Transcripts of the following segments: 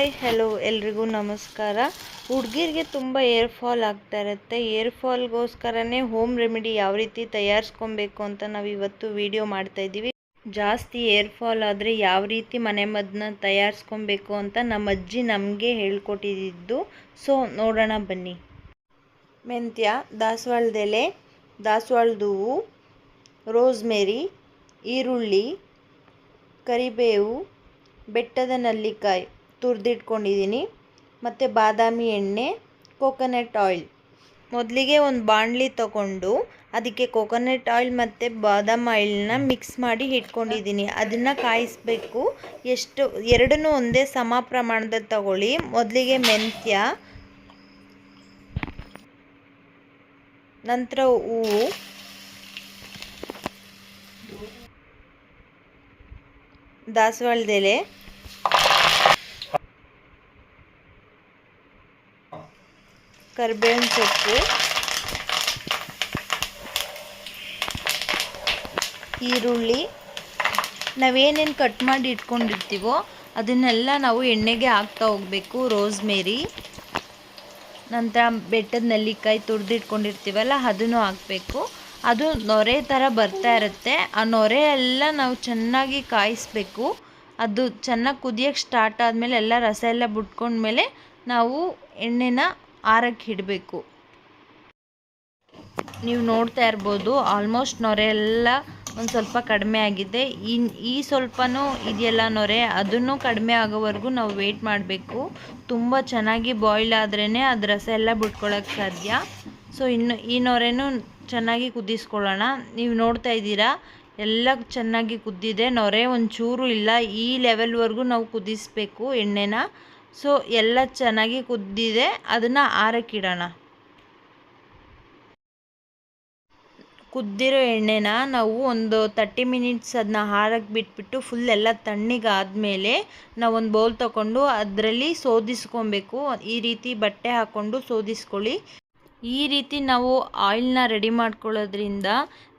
Hi hello ಎಲ್ರಿಗೂ ನಮಸ್ಕಾರ. ಹುಡುಗಿರಿಗೆ ತುಂಬ ಏರ್ ಫಾಲ್ ಆಗ್ತಾ ಇರುತ್ತೆ. ಏರ್ ಫಾಲ್ಗೋಸ್ಕರನೇ ಹೋಮ್ ರೆಮಿಡಿ ಯಾವ ರೀತಿ ತಯಾರಿಸ್ಕೊಬೇಕು ಅಂತ ನಾವು ಇವತ್ತು ವಿಡಿಯೋ ಮಾಡ್ತಾ ಇದ್ದೀವಿ. ಜಾಸ್ತಿ ಏರ್ ಫಾಲ್ ಆದರೆ ಯಾವ ರೀತಿ ಮನೆಮದ್ದನ್ನ ತಯಾರಿಸ್ಕೊಬೇಕು ಅಂತ ನಮ್ಮ ಅಜ್ಜಿ ನಮಗೆ ಹೇಳ್ಕೊಟ್ಟಿದ್ದು. ಸೊ ನೋಡೋಣ ಬನ್ನಿ. ಮೆಂತ್ಯ, ದಾಸವಾಳದ ಎಲೆ, ದಾಸವಾಳದ ಹೂವು, ರೋಸ್ಮೇರಿ, ಈರುಳ್ಳಿ, ಕರಿಬೇವು, ಬೆಟ್ಟದ ನೆಲ್ಲಿಕಾಯಿ ತುರಿದಿಟ್ಕೊಂಡಿದ್ದೀನಿ, ಮತ್ತು ಬಾದಾಮಿ ಎಣ್ಣೆ, ಕೋಕೋನಟ್ ಆಯಿಲ್. ಮೊದಲಿಗೆ ಒಂದು ಬಾಣಲಿ ತಗೊಂಡು ಅದಕ್ಕೆ ಕೋಕೋನಟ್ ಆಯಿಲ್ ಮತ್ತು ಬಾದಾಮಿ ಆಯಿಲ್ನ ಮಿಕ್ಸ್ ಮಾಡಿ ಇಟ್ಕೊಂಡಿದ್ದೀನಿ. ಅದನ್ನು ಕಾಯಿಸಬೇಕು. ಎರಡನ್ನೂ ಒಂದೇ ಸಮ ಪ್ರಮಾಣದಲ್ಲಿ ತಗೊಳ್ಳಿ. ಮೊದಲಿಗೆ ಮೆಂತ್ಯ, ನಂತರ ಹೂವು, ದಾಸವಾಳದ ಎಲೆ, ಕರಿಬೇವಿನ ಸೊಪ್ಪು, ಈರುಳ್ಳಿ, ನಾವೇನೇನು ಕಟ್ ಮಾಡಿ ಇಟ್ಕೊಂಡಿರ್ತೀವೋ ಅದನ್ನೆಲ್ಲ ನಾವು ಎಣ್ಣೆಗೆ ಹಾಕ್ತಾ ಹೋಗಬೇಕು. ರೋಸ್ಮೇರಿ, ನಂತರ ಬೆಟ್ಟದ ನೆಲ್ಲಿಕಾಯಿ ತುರಿದಿಟ್ಕೊಂಡಿರ್ತೀವಲ್ಲ ಅದನ್ನು ಹಾಕಬೇಕು. ಅದು ನೊರೆ ಥರ ಬರ್ತಾ ಇರುತ್ತೆ. ಆ ನೊರೆ ಎಲ್ಲ ನಾವು ಚೆನ್ನಾಗಿ ಕಾಯಿಸಬೇಕು. ಅದು ಚೆನ್ನಾಗಿ ಕುದಿಯೋಕ್ಕೆ ಸ್ಟಾರ್ಟ್ ಆದಮೇಲೆ ಎಲ್ಲ ರಸ ಎಲ್ಲ ಬಿಟ್ಕೊಂಡ್ಮೇಲೆ ನಾವು ಎಣ್ಣೆನ ಆರಕ್ಕೆ ಇಡಬೇಕು. ನೀವು ನೋಡ್ತಾ ಇರ್ಬೋದು ಆಲ್ಮೋಸ್ಟ್ ನೊರೆ ಎಲ್ಲ ಒಂದು ಸ್ವಲ್ಪ ಕಡಿಮೆ ಆಗಿದೆ. ಈ ಸ್ವಲ್ಪನೂ ಇದೆಯಲ್ಲ ನೊರೆ, ಅದನ್ನು ಕಡಿಮೆ ಆಗೋವರೆಗೂ ನಾವು ವೆಯ್ಟ್ ಮಾಡಬೇಕು. ತುಂಬ ಚೆನ್ನಾಗಿ ಬಾಯ್ಲ್ ಆದ್ರೇ ಅದು ರಸ ಎಲ್ಲ ಬಿಟ್ಕೊಳ್ಳೋಕ್ಕೆ ಸಾಧ್ಯ. ಸೊ ಇನ್ನು ಈ ನೊರೆನೂ ಚೆನ್ನಾಗಿ ಕುದಿಸ್ಕೊಳ್ಳೋಣ. ನೀವು ನೋಡ್ತಾ ಇದ್ದೀರಾ ಎಲ್ಲ ಚೆನ್ನಾಗಿ ಕುದ್ದಿದೆ, ನೊರೆ ಒಂಚೂರು ಇಲ್ಲ. ಈ ಲೆವೆಲ್ವರೆಗೂ ನಾವು ಕುದಿಸ್ಬೇಕು ಎಣ್ಣೆನ. ಸೊ ಎಲ್ಲ ಚೆನ್ನಾಗಿ ಕುದ್ದಿದೆ, ಅದನ್ನು ಆರಕ್ಕಿಡೋಣ. ಕುದ್ದಿರೋ ಎಣ್ಣೆನ ನಾವು ಒಂದು 30 ಮಿನಿಟ್ಸ್ ಅದನ್ನ ಆರಕ್ಕೆ ಬಿಟ್ಬಿಟ್ಟು ಫುಲ್ ಎಲ್ಲ ತಣ್ಣಗಾದ್ಮೇಲೆ ನಾವು ಒಂದು ಬೌಲ್ ತಗೊಂಡು ಅದರಲ್ಲಿ ಸೋದಿಸ್ಕೊಬೇಕು. ಈ ರೀತಿ ಬಟ್ಟೆ ಹಾಕ್ಕೊಂಡು ಸೋದಿಸ್ಕೊಳ್ಳಿ. ಈ ರೀತಿ ನಾವು ಆಯಿಲ್ನ ರೆಡಿ ಮಾಡ್ಕೊಳ್ಳೋದ್ರಿಂದ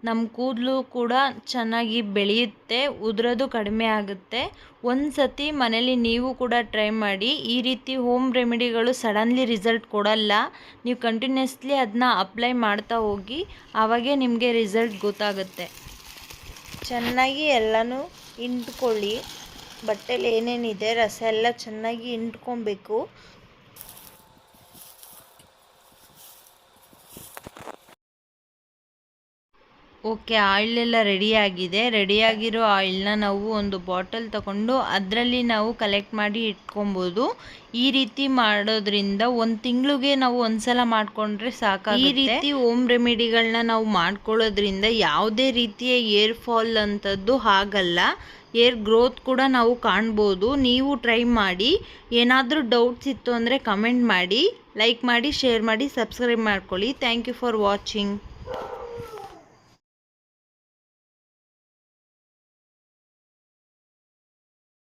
ನಮ್ಮ ಕೂದಲು ಕೂಡ ಚೆನ್ನಾಗಿ ಬೆಳೆಯುತ್ತೆ, ಉದುರೋದು ಕಡಿಮೆ ಆಗುತ್ತೆ. ಒಂದು ಸತಿ ಮನೇಲಿ ನೀವು ಕೂಡ ಟ್ರೈ ಮಾಡಿ. ಈ ರೀತಿ ಹೋಮ್ ರೆಮಿಡಿಗಳು ಸಡನ್ಲಿ ರಿಸಲ್ಟ್ ಕೊಡಲ್ಲ. ನೀವು ಕಂಟಿನ್ಯೂಸ್ಲಿ ಅದನ್ನ ಅಪ್ಲೈ ಮಾಡ್ತಾ ಹೋಗಿ, ಆವಾಗೇ ನಿಮಗೆ ರಿಸಲ್ಟ್ ಗೊತ್ತಾಗುತ್ತೆ. ಚೆನ್ನಾಗಿ ಎಲ್ಲನೂ ಹಿಂಡ್ಕೊಳ್ಳಿ. ಬಟ್ಟೆಲಿ ಏನೇನಿದೆ ರಸ ಎಲ್ಲ ಚೆನ್ನಾಗಿ ಹಿಂಡ್ಕೊಬೇಕು. ಓಕೆ, ಆಯಿಲೆಲ್ಲ ರೆಡಿಯಾಗಿದೆ. ರೆಡಿಯಾಗಿರೋ ಆಯಿಲ್ನ ನಾವು ಒಂದು ಬಾಟಲ್ ತಗೊಂಡು ಅದರಲ್ಲಿ ನಾವು ಕಲೆಕ್ಟ್ ಮಾಡಿ ಇಟ್ಕೊಬೋದು. ಈ ರೀತಿ ಮಾಡೋದ್ರಿಂದ ಒಂದು ತಿಂಗಳಿಗೆ ನಾವು ಒಂದ್ಸಲ ಮಾಡಿಕೊಂಡ್ರೆ ಸಾಕಾಗುತ್ತೆ. ಈ ರೀತಿ ಹೋಮ್ ರೆಮಿಡಿಗಳನ್ನ ನಾವು ಮಾಡ್ಕೊಳ್ಳೋದ್ರಿಂದ ಯಾವುದೇ ರೀತಿಯ ಏರ್ ಫಾಲ್ ಅಂಥದ್ದು ಆಗಲ್ಲ. ಏರ್ ಗ್ರೋತ್ ಕೂಡ ನಾವು ಕಾಣ್ಬೋದು. ನೀವು ಟ್ರೈ ಮಾಡಿ. ಏನಾದರೂ ಡೌಟ್ಸ್ ಇತ್ತು ಅಂದರೆ ಕಮೆಂಟ್ ಮಾಡಿ, ಲೈಕ್ ಮಾಡಿ, ಶೇರ್ ಮಾಡಿ, ಸಬ್ಸ್ಕ್ರೈಬ್ ಮಾಡ್ಕೊಳ್ಳಿ. Thank you for watching.